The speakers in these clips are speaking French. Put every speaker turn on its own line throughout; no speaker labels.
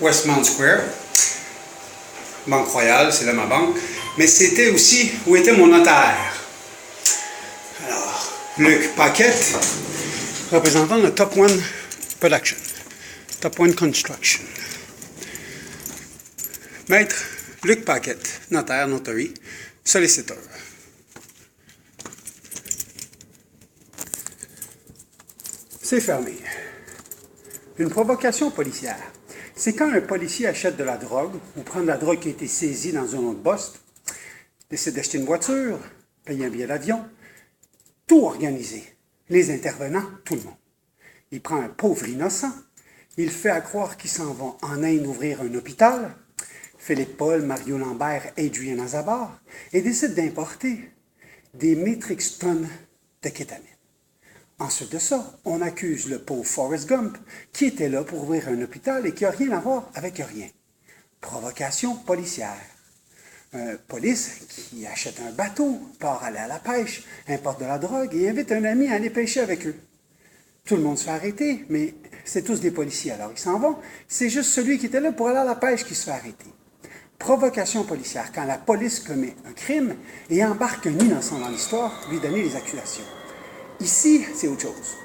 Westmount Square. Banque Royale, c'est là ma banque. Mais c'était aussi où était mon notaire. Alors, Luc Paquette, représentant de Top One Production, Top One Construction. Maître Luc Paquette, notaire, notary, solliciteur. C'est fermé. Une provocation policière. C'est quand un policier achète de la drogue ou prend de la drogue qui a été saisie dans un autre poste, décide d'acheter une voiture, payer un billet d'avion, tout organisé. Les intervenants, tout le monde. Il prend un pauvre innocent, il fait à croire qu'ils s'en vont en Inde ouvrir un hôpital, Philippe Paul, Mario Lambert, Adrian Azabar, et décide d'importer des métriques tonnes de kétamine. Ensuite de ça, on accuse le pauvre Forrest Gump qui était là pour ouvrir un hôpital et qui n'a rien à voir avec rien. Provocation policière. Police qui achète un bateau, part aller à la pêche, importe de la drogue et invite un ami à aller pêcher avec eux. Tout le monde se fait arrêter, mais c'est tous des policiers, alors ils s'en vont. C'est juste celui qui était là pour aller à la pêche qui se fait arrêter. Provocation policière, quand la police commet un crime et embarque un innocent dans l'histoire pour lui donner les accusations. Ici, c'est autre chose.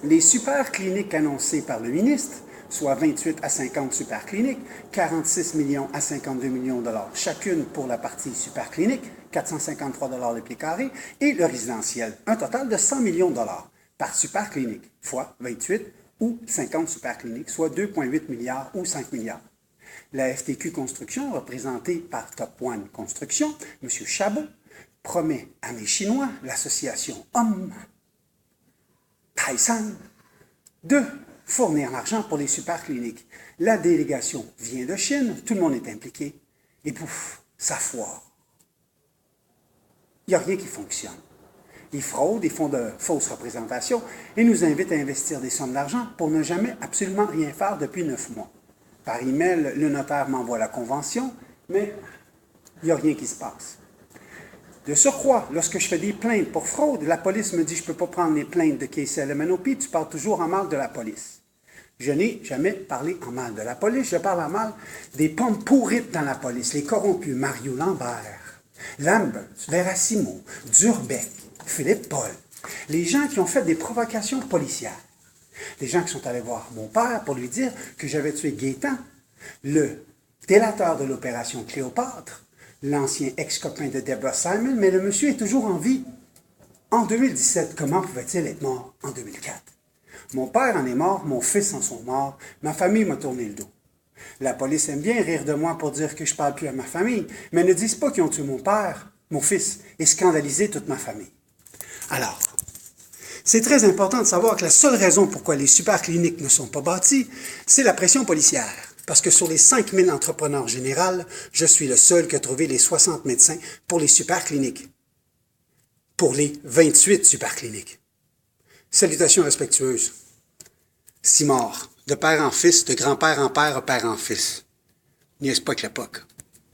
Les super cliniques annoncées par le ministre, soit 28 à 50 super cliniques, 46 millions à 52 millions de dollars chacune pour la partie super clinique, 453 dollars le pied carré, et le résidentiel, un total de 100 millions de dollars par super clinique, fois 28 ou 50 super cliniques, soit 2,8 milliards ou 5 milliards. La FTQ Construction, représentée par Top One Construction, M. Chabot, promet à mes Chinois, l'association Homme, Tyson, de fournir l'argent pour les super cliniques. La délégation vient de Chine, tout le monde est impliqué, et pouf, ça foire. Il n'y a rien qui fonctionne. Ils fraudent, ils font de fausses représentations et nous invitent à investir des sommes d'argent pour ne jamais absolument rien faire depuis 9 mois. Par email, le notaire m'envoie la convention, mais il n'y a rien qui se passe. De surcroît, lorsque je fais des plaintes pour fraude, la police me dit « Je ne peux pas prendre les plaintes de KCLMNOP, tu parles toujours en mal de la police. » Je n'ai jamais parlé en mal de la police, je parle en mal des pommes pourrites dans la police, les corrompus, Mario Lambert, Lambert, Verasimo, Durbeck, Philippe Paul, les gens qui ont fait des provocations policières, les gens qui sont allés voir mon père pour lui dire que j'avais tué Gaétan, le délateur de l'opération Cléopâtre, l'ancien ex-copain de Deborah Simon, mais le monsieur est toujours en vie. En 2017, comment pouvait-il être mort en 2004? Mon père en est mort, mon fils en sont morts, ma famille m'a tourné le dos. La police aime bien rire de moi pour dire que je ne parle plus à ma famille, mais ne disent pas qu'ils ont tué mon père, mon fils, et scandalisé toute ma famille. Alors, c'est très important de savoir que la seule raison pourquoi les super cliniques ne sont pas bâties, c'est la pression policière. Parce que sur les 5000 entrepreneurs généraux, je suis le seul qui a trouvé les 60 médecins pour les super cliniques. Pour les 28 super cliniques. Salutations respectueuses. 6 morts, de père en fils, de grand-père en père, père en fils. N'y est-ce pas que l'époque.